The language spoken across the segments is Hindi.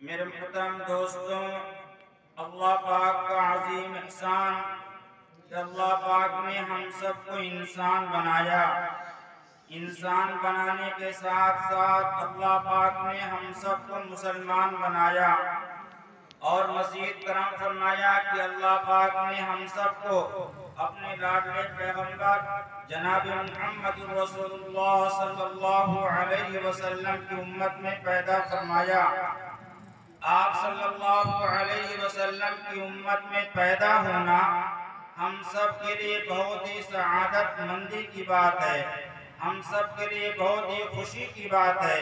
मेरे मुहतरम दोस्तों, अल्लाह पाक का अजीम एहसान कि अल्लाह पाक ने हम सबको इंसान बनाया। इंसान बनाने के साथ साथ अल्लाह पाक ने हम सबको मुसलमान बनाया और मज़ीद करम फरमाया कि अल्लाह पाक ने हम सबको अपने लाडले पैगंबर जनाब मुहम्मद रसूलुल्लाह सल्लल्लाहु अलैहि वसल्लम की उम्मत में पैदा फरमाया। आप सल्लल्लाहु अलैहि वसल्लम की उम्मत में पैदा होना हम सब के लिए बहुत ही सआदतमंदी की बात है। हम सब के लिए बहुत ही खुशी की बात है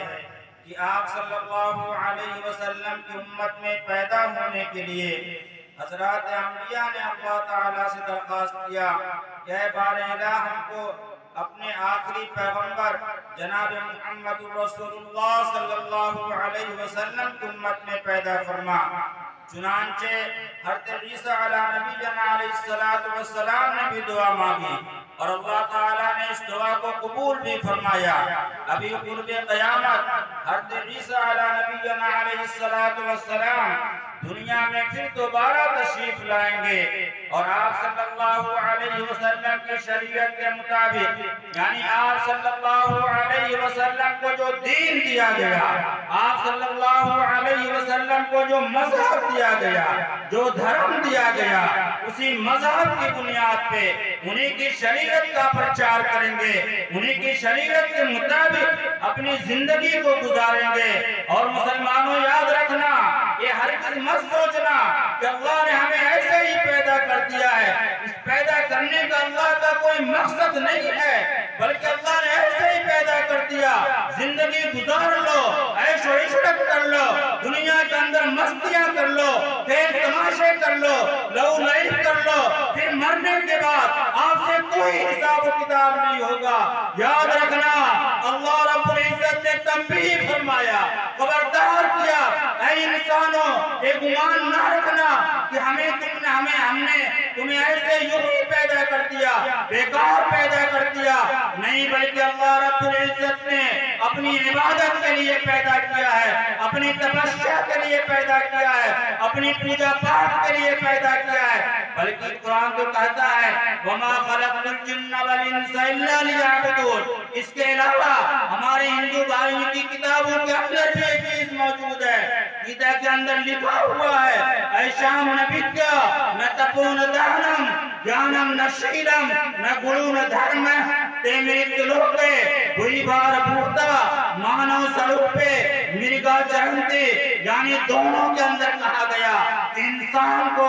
कि आप सल्लल्लाहु अलैहि वसल्लम की उम्मत में पैदा होने के लिए हज़रात अंबिया ने अल्लाह ताला से दरख्वास्त किया कि ऐ बारे इलाह हमको अपने आखिरी पैगंबर जनाब मुहम्मद रसूलुल्लाह सल्लल्लाहु अलैहि वसल्लम की उम्मत में पैदा फरमा। चुनांचे हज़रत ईसा अला नबी अलैहिस्सलातु वस्सलाम ने भी दुआ मांगी और अल्लाह ताला ने इस दुआ को कबूल भी फरमाया। अभी कुर्बे क़यामत हज़रत ईसा अला नबी अलैहिस्सलातु वस्सलाम दुनिया में फिर दोबारा तशरीफ लाएंगे और आप सल्लल्लाहु अलैहि वसल्लम की शरीयत के मुताबिक यानी आप सल्लल्लाहु अलैहि वसल्लम को जो दीन दिया गया, आप सल्लल्लाहु अलैहि वसल्लम को जो मज़हब दिया गया, जो धर्म दिया गया, उसी मज़हब की बुनियाद पे उन्हीं की शरीयत का प्रचार करेंगे, उन्हीं की शरीयत के मुताबिक अपनी जिंदगी को गुजारेंगे। और मुसलमानों याद रखना, ये हरगिज़ मत सोचना कि अल्लाह ने हमें ऐसे ही पैदा कर दिया है। इस पैदा करने का अल्लाह का कोई मकसद नहीं है, बल्कि अल्लाह ने ऐसे ही पैदा कर दिया। जिंदगी गुजार लो, ऐशो इशरत कर लो, दुनिया के अंदर मस्तियां कर लो, खेल तमाशे कर लो, लव लाइफ कर लो, फिर मरने के बाद आपसे कोई हिसाब किताब नहीं होगा। याद रखना, अल्लाह रब्बुल इज्जत ने तंबीह फरमाया, खबरदार किया, ऐ इंसानों ये गुमान ना रखना कि हमने तुम्हें ऐसे यूं ही पैदा कर दिया, बेकार पैदा कर दिया। नहीं, बल्कि अल्लाह रब्बुल इज्जत ने अपनी इबादत के लिए पैदा किया है, अपनी तपस्या के लिए पैदा किया है, अपनी पूजा पाठ के लिए पैदा किया है। बल्कि कुरान तो कहता है वमा खलक़तुल जिन्ना वल इंसा इल्ला लियअबुदून। इसके अलावा हमारे हिंदू भाइयों की किताबों के अंदर भी एक चीज मौजूद है। गीता के अंदर लिखा हुआ है ऐशाम न विद्या न तपोन दानम ज्ञानम न शीलम न गुणो न धर्म ते मृत्युलोके बुरी बार भूता मानव स्वरूपे मृगा चरंती। यानी दोनों के अंदर कहा गया इंसान को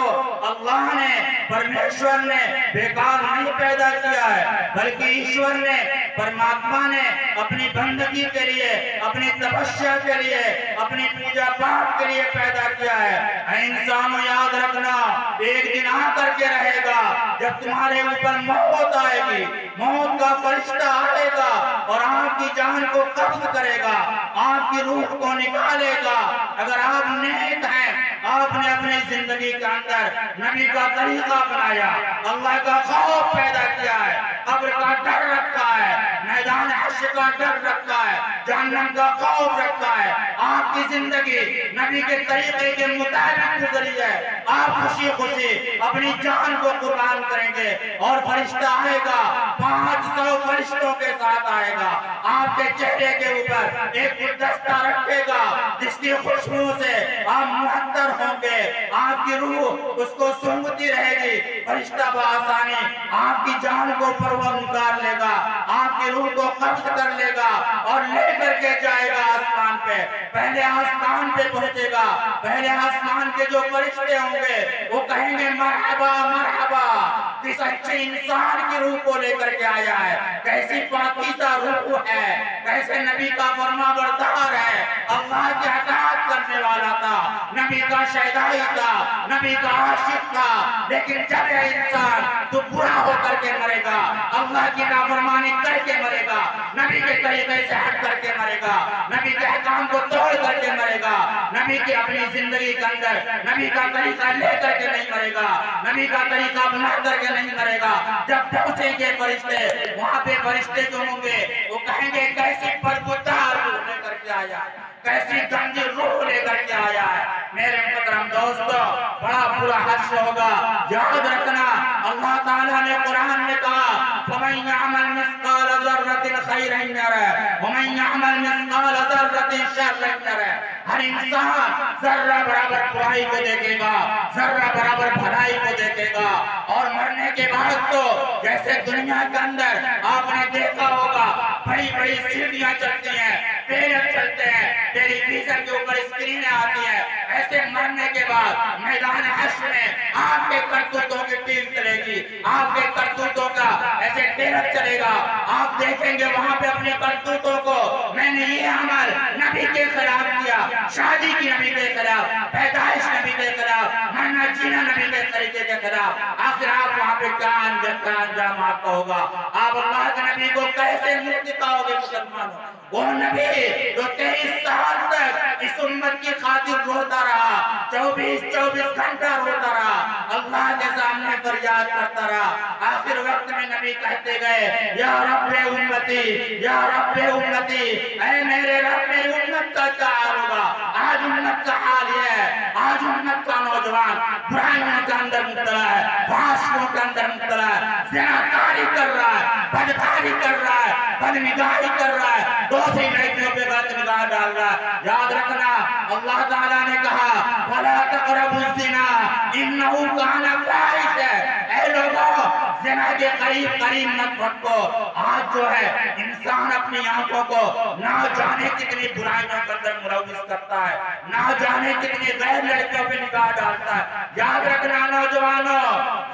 अल्लाह ने, परमेश्वर ने बेकार नहीं पैदा किया है, बल्कि ईश्वर ने, परमात्मा ने अपनी बंदगी के लिए, अपनी तपस्या के लिए, अपनी पूजा पाठ के लिए पैदा किया है। इंसानों याद रखना, एक दिन आकर के रहेगा जब तुम्हारे ऊपर मौत आएगी, मौत का फरिश्ता आएगा और आपकी जान को कब्ज करेगा, आपकी रूह को निकालेगा। अगर आप नेक हैं, आपने अपनी जिंदगी के अंदर नबी का तरीका अपनाया, अल्लाह का खौफ पैदा किया है, कब्र का डर रखा है, मैदान हश्र का डर रखा है, जहन्नम का खौफ रखा है, आपकी जिंदगी नबी के तरीके के मुताबिक गुजरी है, आप खुशी खुशी अपनी जान को कुर्बान करेंगे और फरिश्ता आएगा, 500 फरिश्तों के साथ आएगा, आपके चेहरे के ऊपर एक गुलदस्ता रखेगा जिसकी खुशबू से आप मुअत्तर होंगे, आपकी रूह उसको सूंघती रहेगी। फरिश्ता बआसानी आपकी जान को परवर निकाल लेगा, आपकी रूह को कब्ज कर लेगा और लेकर के जाएगा आसमान पे। पहले आसमान पे पहुंचेगा, पहले आसमान के जो फरिश्ते होंगे वो कहेंगे मरहबा मरहबा, किस अच्छे इंसान की रूह को लेकर के आया है, कैसी पाकीज़ा रूह है, कैसे नबी का फरमाबरदार है, अल्लाह की अताअत करने वाला था, नबी का शहदाई था, नबी का आशिक था। लेकिन जब यह इंसान तो बुरा होकर के मरेगा, अल्लाह की नाफरमानी करके मरेगा, नबी के तरीके से हट करके मरेगा, नबी के अहकाम को तोड़ करके मरेगा, नबी की अपनी जिंदगी के अंदर नबी का तरीका लेकर के नहीं मरेगा, नबी का तरीका बना करके नहीं मरेगा। जब पहुंचेंगे फरिश्ते, वहां पे फरिश्ते जो होंगे वो कहेंगे कैसी बदबूदार रूह लेकर के आया है, कैसी गंदी रूह लेकर के आया है। मेरे मोहतरम दोस्तों, बड़ा बुरा हश्र होगा। याद रखना, अल्लाह ताला ने कुरान में कहा फमन यअमल मिस्काल ज़र्रतिन खैरन यरह वमन यअमल मिस्काल ज़र्रतिन शर्रन यरह। हर इंसान जर्रा बराबर बुराई को देखेगा, जर्रा बराबर भलाई को देखेगा। और मरने के बाद तो जैसे दुनिया के अंदर आपने देखा होगा बड़ी बड़ी सीढ़ियां चलती हैं, पैदल चलते हैं, टेलीविजन के ऊपर स्क्रीनें आती हैं, ऐसे मरने के बाद मैदान हश्र में आपके करतूतों की टीम चलेगी, आपके करतूतों का ऐसे टेलर चलेगा। आप देखेंगे वहां पे अपने करतूतों को, मैंने ये अमल नबी के खिलाफ किया, शादी की नबी के खिलाफ, पैदाइश नबी के खिलाफ, मरना जीना नबी के तरीके के खिलाफ। आखिर आप वहां पे क्या अंजाम आपका होगा? आप अल्लाह के नबी को कैसे मुंह दिखाओगे मुसलमानों? वो नबी जो 23 साल तक इस उम्मत की खातिर रोता रहा, 24 घंटा रोता रहा, अल्लाह के सामने फरियाद करता रहा। आखिर वक्त में नबी कहते गए या रब्बे उम्मती, या रब्बे उम्मती, ऐ मेरे रब, मेरी उम्मत का क्या हाल होगा? आज उम्मत का हाल ये है, आज उम्मत का नौजवान बुराइयों के अंदर मुब्तला है, फाहशियों के अंदर मुब्तला है, ज़िनाकारी कर रहा है, बदकारी कर रहा है, बदनिगाही कर रहा है, दूसरी लड़कियों पे गलत निगाह डाल रहा है। याद रखना, अल्लाह ताला ने कहा वला तक़रबुज़्ज़िना इन्नहु काना फ़ाहिशा। ऐ लोगों, ज़िना के करीब मत भटको। आज जो है इंसान अपनी आंखों को ना जाने कितनी बुराइयों के अंदर मुलव्विस करता है, ना जाने कितनी गैर लड़कियों पे निगाह डालता है। याद रखना नौजवानों,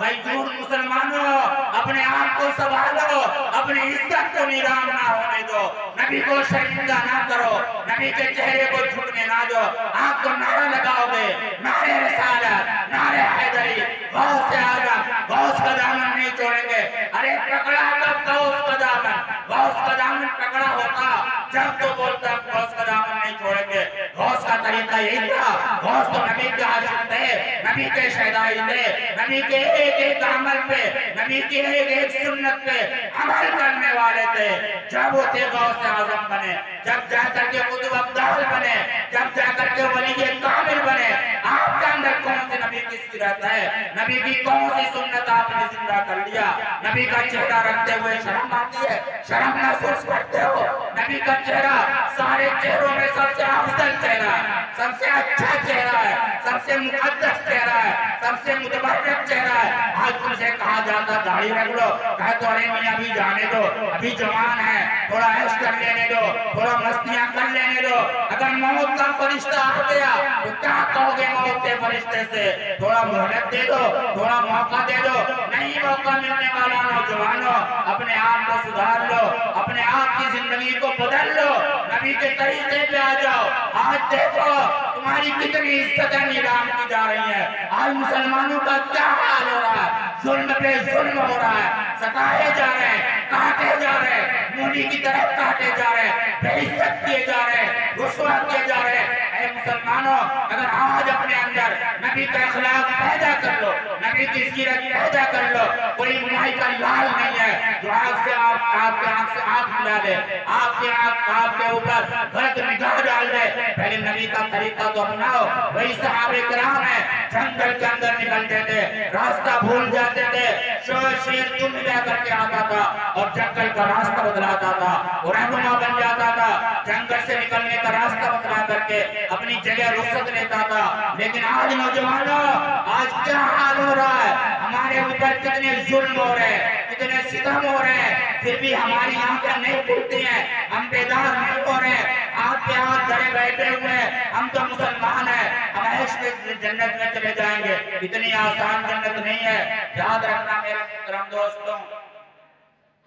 गैर मुसलमानों, अपने आप को संभालो, अपनी इज्जत को नीलाम ना होने दो, नबी को शर्मिंदा ना करो, नबी के चेहरे को झुकने ना दो। आप तो नारा लगाओगे, नारे रिसालत, नारे हैदरी, गौस आज़म, गौस का दामन नहीं छोड़ेंगे। अरे पकड़ा कब गौस का दामन? गौस का दामन पकड़ा होता जब तो बोलता गौस का दामन नहीं छोड़ेंगे। गौस का तरीका यही था, गौस तो नबी के आशिक थे, नबी के शहदाई थे, नबी के एक एक अमल पे, नबी के एक एक सुन्नत पे अमल करने वाले थे। जब वो थे गौस आज़म बने, जब जाकर के कुतुब अब्दाल बने, जब जाकर के वली कामिल बने। आपके अंदर कौन सी नबी की सीरत है? नबी की कौन सी सुन्नत आपने जिंदा कर लिया? नबी का चेहरा रखते हुए शर्म आती है? शर्म महसूस करते हो? नबी का चेहरा सारे चेहरों में सबसे अफजल चेहरा है, सबसे अच्छा चेहरा है, सबसे मुकद्दस चेहरा है, सबसे मुतबर्रक चेहरा है। आज तुमसे कहा जाता दाढ़ी रख लो, कहा तो अरे मियां अभी जाने दो, अभी जवान है, थोड़ा ऐश कर लेने दो, थोड़ा मस्तियां कर लेने दो। अगर मौत का फरिश्ता आ गया तो क्या कहोगे मौत के फरिश्ते से? थोड़ा मोहलत दे दो, थोड़ा मौका दे दो। नहीं मौका मिलने वाला नौजवानों, अपने आप को सुधार लो, अपने आप की जिंदगी को बदल लो, नबी के तरीके पे आ जाओ। आज देखो तुम्हारी कितनी इज्जतें नीलाम की जा रही है। आज मुसलमानों का क्या हाल हो रहा है? जुल्म पे जुल्म हो रहा है, सताए जा रहे हैं, काटे जा रहे हैं, मूली की तरह काटे जा रहे हैं, बेइज्जत किए जा रहे हैं, रुसवा किए जा रहे हैं। ऐ मुसलमानों, अगर आज अपने अंदर नबी का अखलाक पैदा कर लो, नबी की सीरत पैदा कर लो, कोई मुआई का लाल नहीं है जो आग से आपके आंख से आंख मिला दे, आपके आंख आपके ऊपर गलत निगाह डाल दे। पहले नबी का तरीका तो अपनाओ। वही सहाबे किराम है, जंगल के अंदर निकलते थे, रास्ता भूल जाते थे, शेर चुन लिया करके आता था और जंगल का रास्ता बदलाता था, रहनुमा बन जाता था, जंगल से निकलने का रास्ता बदलाता करके अपनी जगह रुखसत लेता था। लेकिन आज नौजवानों, आज क्या हाल हो रहा है, हमारे ऊपर कितने जुल्म हो रहे हैं, कितने सितम हो रहे हैं, फिर भी हमारी आंखें नहीं खुलती हैं, हम बेदार नहीं हो रहे, हाथ पे हाथ धरे बैठे हुए हैं, हम तो मुसलमान हैं, हम ऐसे जन्नत में चले जाएंगे। इतनी आसान जन्नत नहीं है। याद रखना मेरे मोहतरम दोस्तों,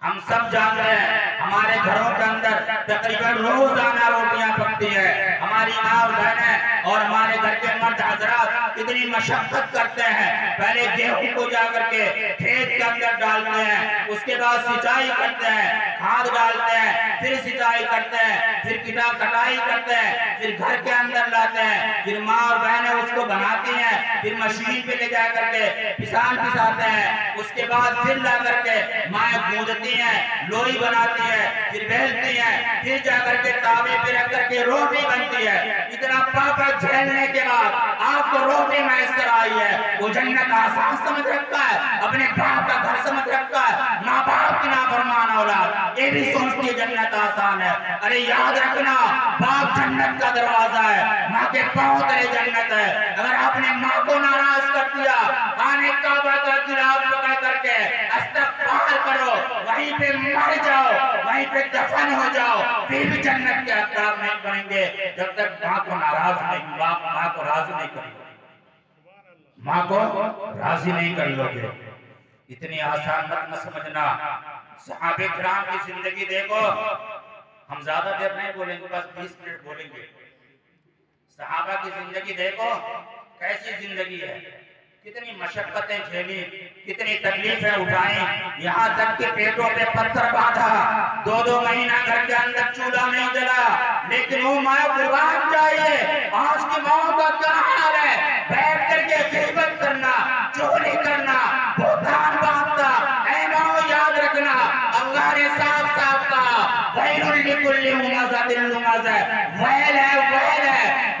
हम सब जान रहे हैं हमारे घरों के अंदर तकरीबन रोजाना रोटियां पकती है। हमारी माँ और बहनें और हमारे घर के मर्द हजरात कितनी मशक्कत करते हैं। पहले गेहूं को जाकर के खेत के अंदर डालते हैं, उसके बाद सिंचाई करते हैं, खाद डालते हैं, फिर सिंचाई करते हैं, फिर कटाई करते हैं, फिर घर के अंदर लाते हैं, फिर माँ और बहनें उसको बनाती हैं, फिर मशीन पे ले जा करके पिसाते हैं, उसके बाद फिर ला करके माँ गूंजती है, लोई बनाती है, फिर बेलती है, फिर जाकर के तावे पे रख करके रोटी बनती है। इतना पापड़ झेलने के बाद आपको रोटी मैसर आई है, वो जन्नत आसान समझ रखा है, अपने बाप का घर समझ रखा है, माँ बाप की नाफरमान औलाद ये भी सोचती है जन्नत आसान है। अरे याद रखना, बाप जन्नत का दरवाजा है, माँ के पांव तले जन्नत है। अगर आपने माँ को नाराज कर दिया, खाने काबा का खिलाफ पकड़ करके इस्तग़फ़ार करो, वहीं पे मर जाओ, वहीं पे दफन हो जाओ, फिर भी जन्नत के हकदार नहीं बनेंगे जब तक माँ को नाराज नहीं, माँ को राजी नहीं कर लोगे, माँ को राजी नहीं कर लोगे। इतनी आसान मत न समझना। सहाबे किराम की जिंदगी देखो, हम ज्यादा देर नहीं बोलेंगे, बस 20 मिनट बोलेंगे। सहाबा की जिंदगी देखो, कैसी जिंदगी है, कितनी मशक्कतें झेली, कितनी तकलीफें उठाई, यहाँ तक के पेटों पे पत्थर बांधा, 2-2 महीना घर के अंदर चूल्हा नहीं जला, लेकिन वो माँ कुर्बान चाहिए। आज की माँ का क्या हाल है, बैठ करके गीबत करना, चोरी करना, बहतान बांधना। ऐ माँ याद रखना, अल्लाह ने साफ साफ कहा, वैल लिकुल्लि हुमज़तिन लुमज़ा, वैल है,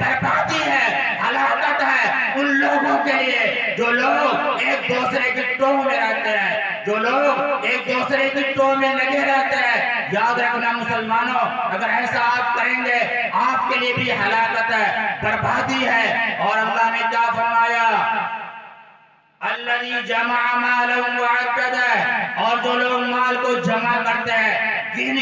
बर्बादी है, हलाकत है उन लोगों के लिए जो लोग एक दूसरे की टोह में रहते हैं, जो लोग एक दूसरे की टोह में लगे रहते हैं। याद रखना मुसलमानों, अगर ऐसा आप करेंगे आपके लिए भी हलाकत है, बर्बादी है। और अल्लाह ने क्या फरमाया, अल्लज़ी जमा मालन व अद्ददा, और जो लोग माल को जमा करते हैं, गिन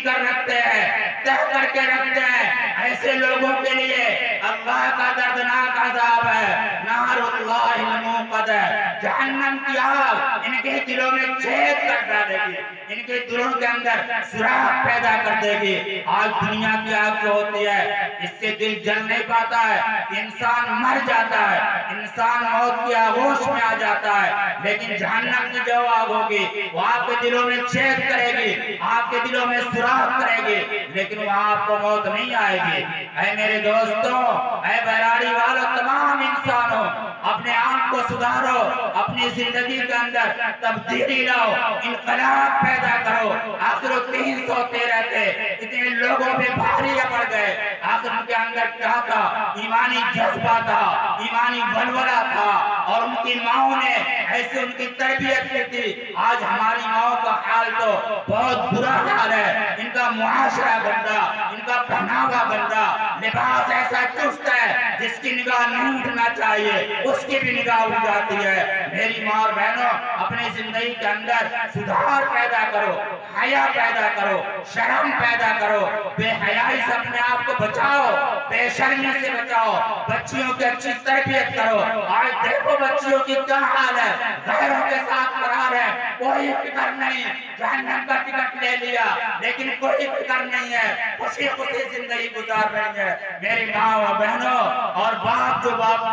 कर रखते हैं, तह करके रखते हैं, ऐसे लोगों के लिए अल्लाह का दर्दनाक अज़ाब है। नारुल्लाहिल मुक़द्दा, जहन्नम की आग इनके दिलों में छेद कर डालेगी, इनके दिलों के अंदर सुराख पैदा कर देगी। आज दुनिया की आग जो होती है, इससे दिल जल नहीं पाता है, इंसान मर जाता है, इंसान मौत की आगोश में आ जाता है। लेकिन जहन्नम की जो आग होगी वो आपके दिलों में छेद करेगी, आपके दिलों में सुराख करेगी, लेकिन वहां आपको मौत नहीं आएगी। ऐ मेरे दोस्तों, ऐ बराड़ी वालों, तमाम इंसानों, अपने आप को सुधारो, अपनी जिंदगी के अंदर तब्दीली लाओ, इनकलाब पैदा करो। आखिर 313 थे, इतने लोगों पे भारी पड़ गए, आखिर उनके अंदर क्या था, ईमानी जज्बा था, ईमानी वलवला था, और उनकी माओ ने ऐसे उनकी तरबियत की थी। आज हमारी माओ का हाल तो बहुत बुरा हाल है, इनका मुआशरा गंदा, इनका पहनावा गंदा, लिबास ऐसा चुस्त है जिसकी निगाह नहीं उठना चाहिए, उसकी भी निगाह उठ जाती है। मेरी माँ और बहनों, अपनी जिंदगी के अंदर सुधार पैदा करो, हया पैदा करो, शर्म पैदा करो, बेहयाई से अपने आप को बचाओ, बेशर्मी से बचाओ, बच्चियों की अच्छी तरबियत करो। आज देखो बच्चियों की क्या हाल है, गैरों के साथ करार है, कोई फिक्र नहीं, जहन्नम का टिकट ले लिया, लेकिन कोई फिक्र नहीं है, खुशी खुशी जिंदगी गुजार रही है। मेरी माँ और बहनों, और बाप जो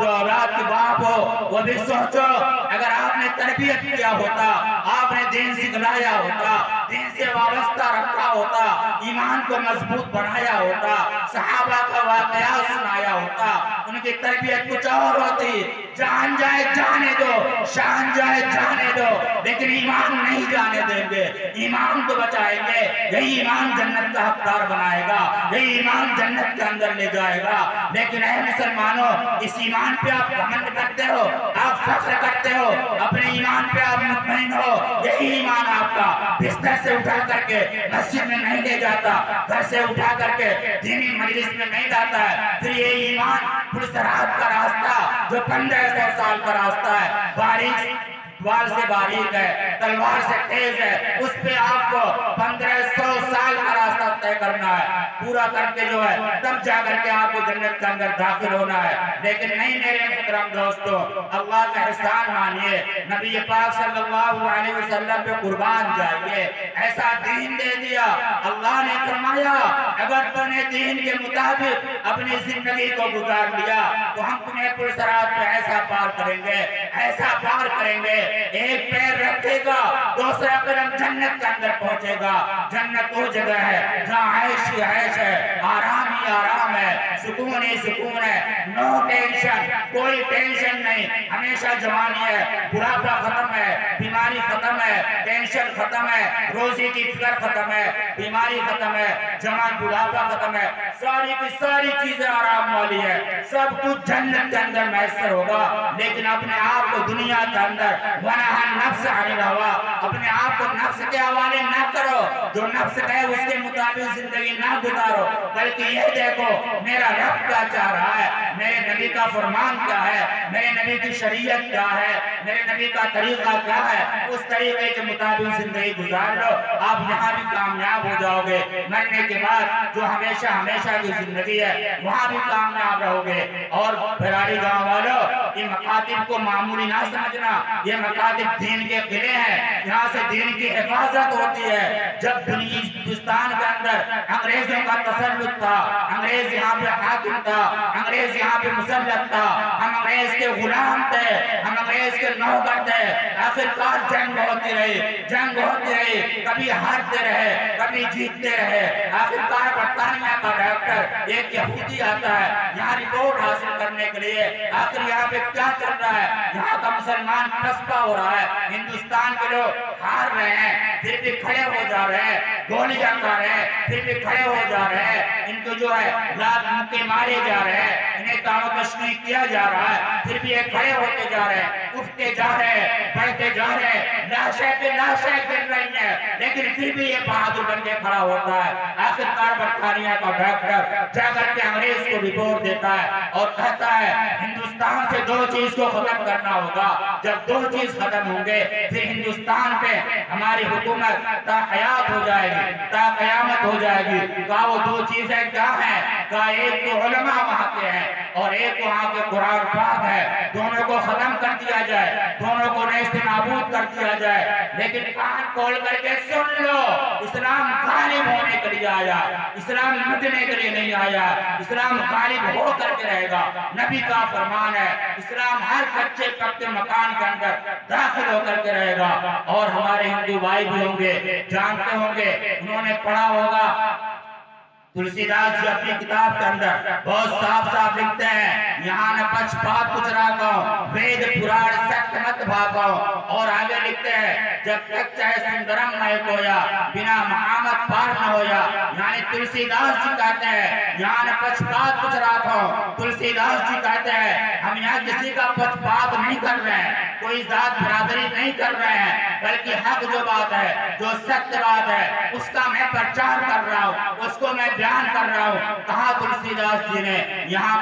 औलाद के बाप हो, वो भी सोचो, अगर आपने तरबियत किया होता, आपने दीन सिखलाया होता, दीन से वाबस्ता रखा होता, ईमान को मजबूत बनाया होता, सहाबा का वाकया सुनाया होता, उनकी तरबियत कुछ और होती। जान जाए जाने दो, शान जाए जाने दो, लेकिन ईमान नहीं जाने देंगे। ईमान को बचाएंगे, यही ईमान जन्नत का हकदार बनाएगा, यही ईमान जन्नत के अंदर ले जाएगा। लेकिन ऐ मुसलमानों, इस ईमान पे आप घमंड करते हो, आप फख्र करते हो, अपने ईमान पे आप मुतमईन हो। यही ईमान आपका बिस्तर से उठा करके मस्जिद में नहीं ले जाता, घर से उठा करके दीनी मजलिस में नहीं लाता है। फिर ये ईमान पुरसरात का रास्ता जो 1500 साल का रास्ता है, बारिश बाल से बारीक है, तलवार से तेज है, उस पे आपको 1500 साल का रास्ता तय करना है। पूरा करके जो है तब जाकर के आपको जन्नत के अंदर दाखिल होना है। लेकिन नहीं मेरे मोहतरम दोस्तों, अल्लाह का एहसान मानिए, नबी पाक सल्लल्लाहु अलैहि वसल्लम पे कुर्बान जाइए। ऐसा दीन दे दिया, अल्लाह ने फरमाया अगर तूने दीन के मुताबिक अपनी जिंदगी को गुजार लिया तो हम तुम्हें पुरसरात पे ऐसा पार करेंगे, ऐसा पार करेंगे। एक पैर रखेगा, दूसरा कदम जन्नत के अंदर पहुंचेगा। जन्नत वो जगह है जहाँ ऐश ही ऐश है, आराम ही आराम है, सुकून ही सुकून है। नो टेंशन, कोई टेंशन नहीं, हमेशा जवानी है, बुढ़ापा खत्म है, बीमारी खत्म है, टेंशन खत्म है, रोजी की फिक्र खत्म है, बीमारी खत्म है, जवान बुढ़ापा खत्म है, सारी की सारी चीजें आराम वाली है। सब कुछ जन्नत के अंदर मैसर होगा। लेकिन अपने आप को दुनिया के अंदर नफ्स हवा, अपने आप को नफ्स के हवाले ना करो, जो नफ्स कहे उसके मुताबिक जिंदगी ना गुजारो, बल्कि ये देखो मेरा रब क्या चाह रहा है, मेरे नबी का फरमान क्या है, मेरे नबी की शरीयत क्या है, मेरे नबी का तरीका क्या है, उस तरीके के मुताबिक जिंदगी गुजार लो। आप यहाँ भी कामयाब हो जाओगे, मरने के बाद जो हमेशा हमेशा की जिंदगी है वहाँ भी कामयाब रहोगे। और फिरारी गाँव वालों, इन मकातिब को मामूली ना समझना, ये मकातिब दीन के किले हैं, यहाँ से दीन की हिफाजत होती है। जब हिंदुस्तान के अंदर अंग्रेजों का तसल्लुत था, अंग्रेज यहाँ पे हाकिम था, अंग्रेज यहाँ पे मुसल्लत था, हम अंग्रेज के गुलाम थे, हम अंग्रेज के नौकर थे। आखिरकार जंग होती रही, जंग होती रही, कभी हारते रहे, कभी जीतते रहे। आखिरकार बरतानिया का डॉक्टर एक यहूदी आता है यहाँ रिपोर्ट हासिल करने के लिए, आखिर यहाँ पे क्या चल रहा है, यहाँ का मुसलमान पसपा हो रहा है, हिंदुस्तान के लोग हार रहे हैं, फिर भी खड़े हो जा रहे हैं, गोलियां खा रहे हैं, फिर भी खड़े हो जा रहे हैं, इनको जो है लात मुक्के मारे जा रहे हैं, इन्हें तानो तशनीह किया जा रहा है, फिर भी ये खड़े होते जा रहे हैं, उठते जा रहे हैं, बढ़ते जा रहे हैं, लाशें पे लाशें गिर रही हैं, लेकिन फिर भी ये बहादुर बन के खड़ा होता है। आखिरकार बरतानिया का डॉक्टर जाकर के अंग्रेज को रिपोर्ट देता है और कहता है हिंदुस्तान से दो चीज को खत्म करना होगा, जब दो चीज खत्म होंगे फिर हिंदुस्तान पे हमारी हुकूमत ताक़यात हो जाएगी, ताक़यामत हो जाएगी। कहा वो दो चीजें क्या हैं? कहा एक तो उलमा वहाँ के हैं और एक वहाँ के कुरान पाक है, दोनों को खत्म कर दिया जाए, दोनों को नेस्तनाबूद कर दिया जाए। लेकिन कान खोल करके सुन लो, इस्लाम गालिब होने के लिए आया, इस्लाम मिटने के लिए नहीं आया, इस्लाम गालिब हो करके रहेगा। नबी का फरमान है, इस्लाम हर कच्चे पक्के मकान के अंदर दाखिल होकर के रहेगा। और हमारे हिंदू भाई भी होंगे, जानते होंगे, उन्होंने पढ़ा होगा, तुलसीदास जी अपनी किताब के अंदर बहुत साफ साफ लिखते हैं, यहाँ न पक्षपात कुछ राखो, वेद पुराण सत्य मत भागो। और आगे लिखते हैं, जब तक चाहे सुंदरम न कोया, बिना महामत पार न होया। यानी तुलसीदास जी कहते हैं यहाँ न पक्षपात कुछ राखो। तुलसीदास जी कहते हैं हम यहाँ किसी का पक्षपात नहीं कर रहे हैं, कोई जात बरादरी नहीं कर रहे हैं, बल्कि हक जो बात है, जो सत्य बात है, उसका मैं प्रचार कर रहा हूँ, उसको मैं बयान कर रहा हूँ। कहा तुलसीदास जी ने, यहाँ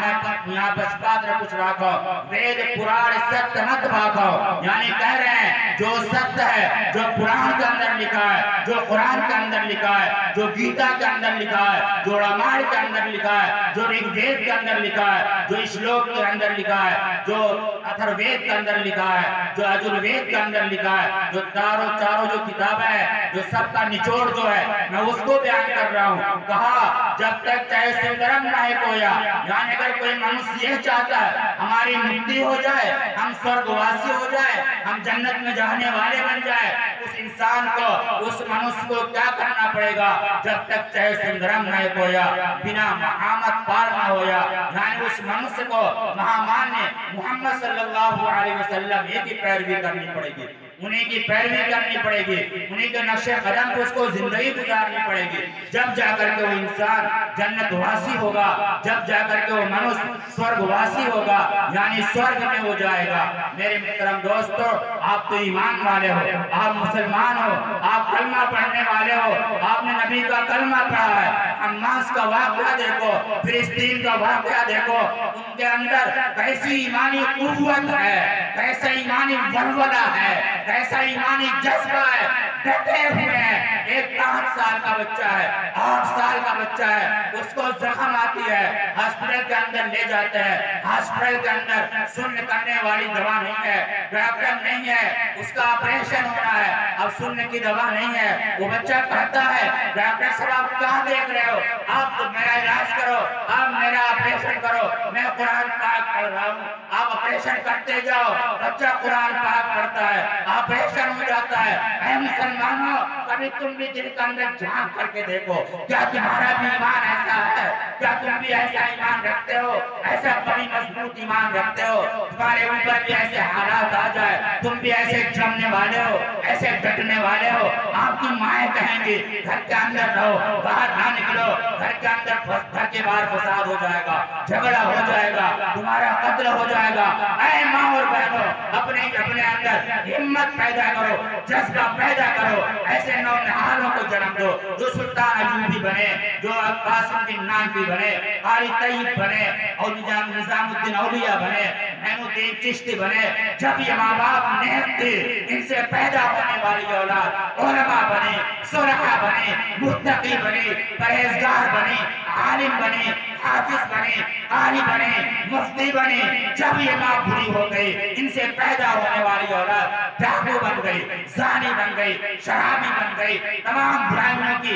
पक्षपात न कुछ राखो, वेद पुराण सत्य मत भागो। यानी कह रहे हैं जो सत्य है, जो पुराण के अंदर लिखा है, जो कुरान के अंदर लिखा है, जो गीता के अंदर लिखा है, जो रामायण के अंदर लिखा है, जो ऋग्वेद के अंदर लिखा है, जो श्लोक के अंदर लिखा है, जो अथर्ववेद के अंदर लिखा है, जो यजुर्वेद के अंदर लिखा है, जो चारों जो किताबें हैं, जो सबका निचोड़ जो है, मैं उसको बयान कर रहा हूँ। कहा जब तक चाहे सुंदरम नहीं कोया। यानी अगर कोई मनुष्य ये चाहता है हमारी मुक्ति हो जाए, हम स्वर्गवासी हो जाए, हम जन्नत में जाने वाले बन जाए, उस इंसान को, उस मनुष्य को क्या करना पड़ेगा? जब तक चाहे सुंदरम नहीं कोया, बिना महामत पार न होया। यानी उस मनुष्य को महामान्य मोहम्मद सल्लल्लाहु अलैहि वसल्लम की पैरवी करनी पड़ेगी, उन्हीं की पैरवी करनी पड़ेगी, उन्हीं के नक्शे कदम पर उसको जिंदगी गुजारनी पड़ेगी। जब जाकर के वो इंसान जन्नतवासी होगा, जब जाकर के वो मनुष्य स्वर्गवासी होगा, यानी स्वर्ग में हो जाएगा। मेरे मोहतरम दोस्तों, आप तो ईमान वाले हो, आप मुसलमान हो, आप कलमा पढ़ने वाले हो, आपने नबी का कलमा पढ़ा है। हमास का वाक़या देखो, फिलिस्तीन का वाक़या देखो, उनके अंदर कैसी ईमानी कुव्वत है, कैसा ईमानी वलवला है, कैसा ईमानी जज्बा है, डटे हुए हैं। एक 8 साल का बच्चा है, 8 साल का बच्चा है, उसको जख्म आती है, हॉस्पिटल के अंदर ले जाते हैं। हॉस्पिटल के अंदर शून्य करने वाली दवा नहीं है, डॉक्टर नहीं है, उसका ऑपरेशन होना है, अब शून्य की दवा नहीं है। वो बच्चा कहता है डॉक्टर साहब आप कहाँ देख रहे हो, आप तो मेरा इलाज करो, आप मेरा ऑपरेशन करो, मैं कुरान पाक पढ़ रहा हूँ, आप ऑपरेशन करते जाओ। बच्चा कुरान पाक पढ़ता है, ऑपरेशन हो जाता है। ऐ मुसलमानों, कभी तुम भी दिल के अंदर झांक करके देखो, क्या तुम्हारा भी ईमान ऐसा है? क्या तुम भी ऐसा ईमान रखते हो, ऐसा बड़ी मजबूत ईमान रखते हो? तुम्हारे ऊपर भी ऐसे हालात आ जाए, तुम भी ऐसे जमने वाले हो, ऐसे डटने वाले हो? आपकी माएँ कहेंगी घर के अंदर रहो, बाहर ना निकलो, घर के अंदर घर के बाहर फसाद हो जाएगा, झगड़ा हो जाएगा, तुम्हारा कत्ल हो जाएगा। ऐ माँ और बहनों, अपने अंदर हिम्मत पैदा करो, जज्बा पैदा करो, ऐसे नौनिहालों को जन्म दो जो सुल्तान अयूबी बने, जो कासिम बिन नानवी बने, कारी तैयब बने, और निजामुद्दीन औलिया बने, मोइनुद्दीन चिश्ती बने। जब ये माँ बाप नेक थे, इनसे पैदा होने वाली औलाद उलमा बने, सुलहा बने, मुत्तकी बने, परहेजगार बने, आलिम बने, हाफिज बने, कारी बने, मुफ्ती बने। जब ये माँ बुरी हो गई, इनसे पैदा होने वाली औलाद डाकू बन गई, जानी बन गई, शराबी बन गई, तमाम बुराइयों की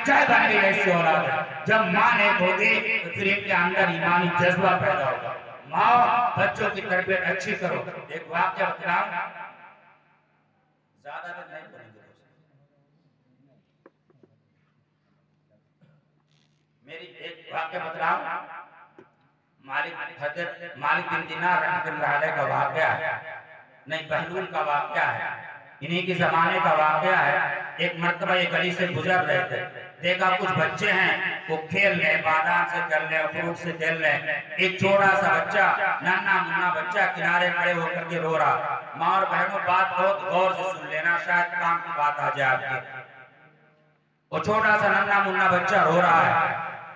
जय बन गई। ऐसी औलाद जब माँ ने होगी तो फिर इनके अंदर ईमानी जज्बा पैदा होगा। माँ, बच्चों की तरबियत अच्छी करो। एक वाक्या बताऊं, ज्यादा दिन नहीं बोलेंगे, मेरी एक वाक्य बतलाऊं। मालिक बिन दिनार रहमतुल्लाह अलैह का वाक़या है, नहीं बहलूल का वाक़या है, इन्हीं के जमाने का वाक़या है। एक मर्तबा एक गली से गुजर रहे थे, देखा कुछ बच्चे हैं वो खेल रहे, बादाम से खेल रहे, फ्रूट से खेल रहे। एक छोटा सा बच्चा, नन्हा मुन्ना बच्चा किनारे खड़े होकर के रो रहा। माँ और बहनों, बात बहुत गौर से सुन लेना, शायद काम की बात आ जाए आपकी। वो छोटा सा नन्हा मुन्ना बच्चा रो रहा है।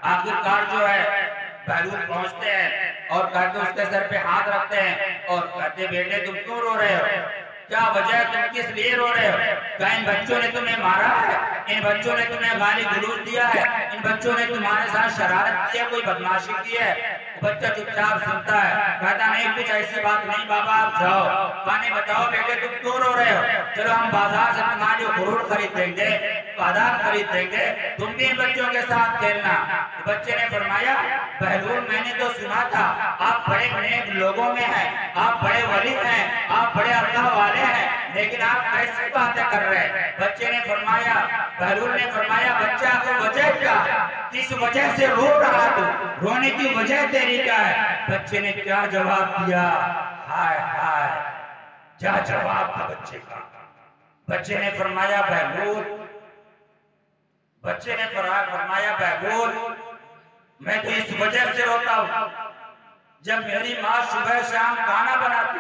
आखिरकार जो है बहलूल पहुंचते हैं और कहते उसके सर पे हाथ रखते हैं और कहते बेटे तुम क्यों रो रहे हो, क्या वजह, तुम किस लिए रो रहे हो? क्या इन बच्चों ने तुम्हें मारा है, इन बच्चों ने तुम्हें गाली गलौज दिया है, इन बच्चों ने तुम्हारे साथ शरारत की है, कोई बदमाशी की है? बच्चा चुपचाप सुनता है, कहता नहीं कुछ ऐसी बात नहीं बाबा, आप जाओ। पानी बताओ बेटे तुम क्यों रो रहे हो, चलो हम बाजार से तुम्हारे फ्रूट खरीद देंगे, बादाम खरीद देंगे, तुम भी इन बच्चों के साथ खेलना। तो बच्चे ने फरमाया बहलूल मैंने तो सुना था आप बड़े नेक लोगों में हैं, आप बड़े वली हैं, आप बड़े अल्लाह वाले हैं, लेकिन आप कैसी बातें कर रहे हैं? बच्चे ने फरमाया, बहलूल ने फरमाया बच्चा तो वजह क्या, किस वजह से रो रहा तू, रोने की वजह तेरी क्या है? बच्चे ने क्या जवाब दिया, हाय हाय क्या जवाब था बच्चे का। बच्चे ने फरमाया बहलूल, बच्चे ने फरमाया बहलूल मैं तो इस वजह से रोता हूं, जब मेरी माँ सुबह शाम खाना बनाती,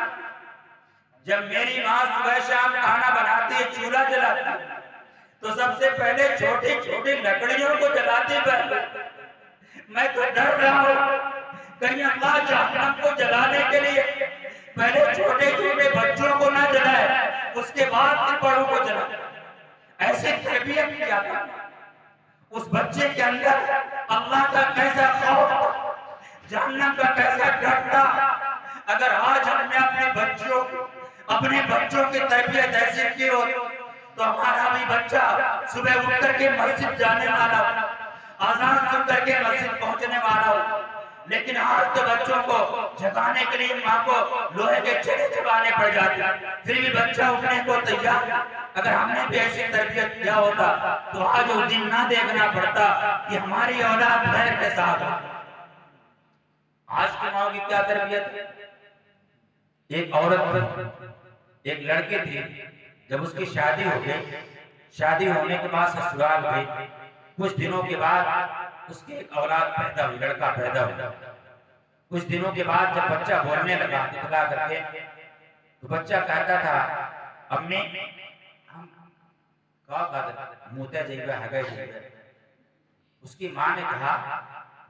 जब मेरी माँ सुबह शाम खाना बनाती है, चूल्हा जलाती, तो सबसे पहले छोटी छोटी लकड़ियों को जलाती है। मैं तो डर रहा हूँ कहीं अल्लाह जहन्नम को जलाने के लिए पहले छोटे छोटे बच्चों को ना जलाए, उसके बाद फिर बड़ों को जलाए। ऐसे तरबियत किया था। उस बच्चे के अंदर अल्लाह का कैसा खौफ, जहन्नम का कैसा डर था। अगर आज हमने अपने बच्चों की तरबियत ऐसी की हो तो हमारा भी बच्चा सुबह उठ करके मस्जिद जाने वाला, करके मस्जिद पहुंचने वाला हूँ, लेकिन आज तो बच्चों को जगाने के लिए माँ को लोहे के छड़े चबाने पड़ जाते, फिर भी बच्चा उठने को तैयार। अगर हमने भी ऐसी तरबियत किया होता तो आज वो दिन ना देखना पड़ता कि हमारी औलाद खैर के साथ। आज की माँ की क्या तरबियत है? एक औरत, एक लड़की थी, जब उसकी शादी हो गई, शादी होने के बाद ससुराल गई, कुछ दिनों के बाद उसकी एक औलाद पैदा हुई, लड़का पैदा हुआ। कुछ दिनों के बाद जब बच्चा बोलने लगा इतला करके, तो बच्चा कहता था, अम्मी हम मुँहते जाइए हगे जाइए। उसकी माँ ने कहा,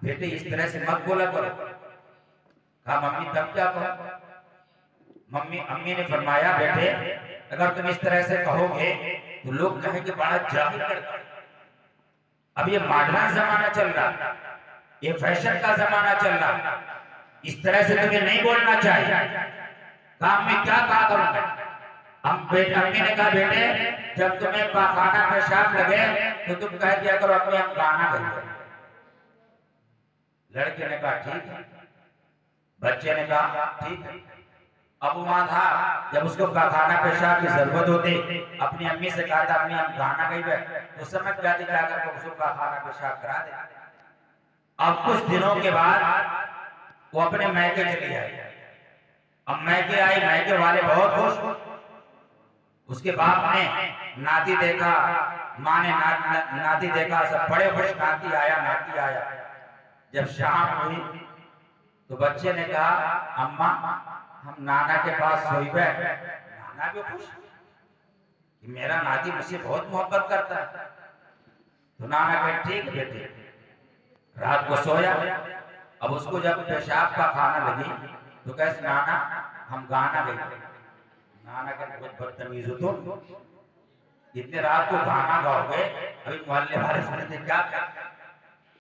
बेटे इस तरह से मत बोला करो। कहा मम्मी तब क्या कहो? अम्मी ने फरमाया, बेटे अगर तुम इस तरह से कहोगे तो लोग कहेंगे बड़ा जाहिल लड़का। अब ये मॉडर्न जमाना चल रहा, ये फैशन का जमाना चल रहा, इस तरह से तुम्हें नहीं बोलना चाहिए। काम में क्या कहा करूंगा? अम्मी ने कहा, बेटे जब तुम्हें पाखाना पेशाब लगे तो तुम कह दिया करो अपने हम गाना गाएंगे। लड़के ने कहा ठीक है, बच्चे ने कहा ठीक है। अब वहां था, जब उसको खाना पेशाब की जरूरत होती, अपनी अम्मी से कहा था अम्मी हम गाना गई, तो समझ जाती जाकर उसको खाना पेशाब करा दे। अब कुछ दिनों के बाद वो अपने मैके चली आई। अब मैके आई, मैके वाले बहुत खुश। उसके बाप ने नाती देखा, माँ ने नाती देखा, सब बड़े खुश, नाती आया। जब शाम हुई तो बच्चे ने कहा, अम्मा हम नाना के पास सोई बैठ। नाना भी खुश कि मेरा नाती मुझसे बहुत मोहब्बत करता है। तो नाना कहे ठीक है बेटे। रात को सोया। अब उसको जब पेशाब का खाना लगी तो कहे नाना हम गाना गए। नाना का बहुत बदतमीज हो तुम, इतने रात को गाना गाओगे? अभी मोहल्ले वाले सुने थे क्या?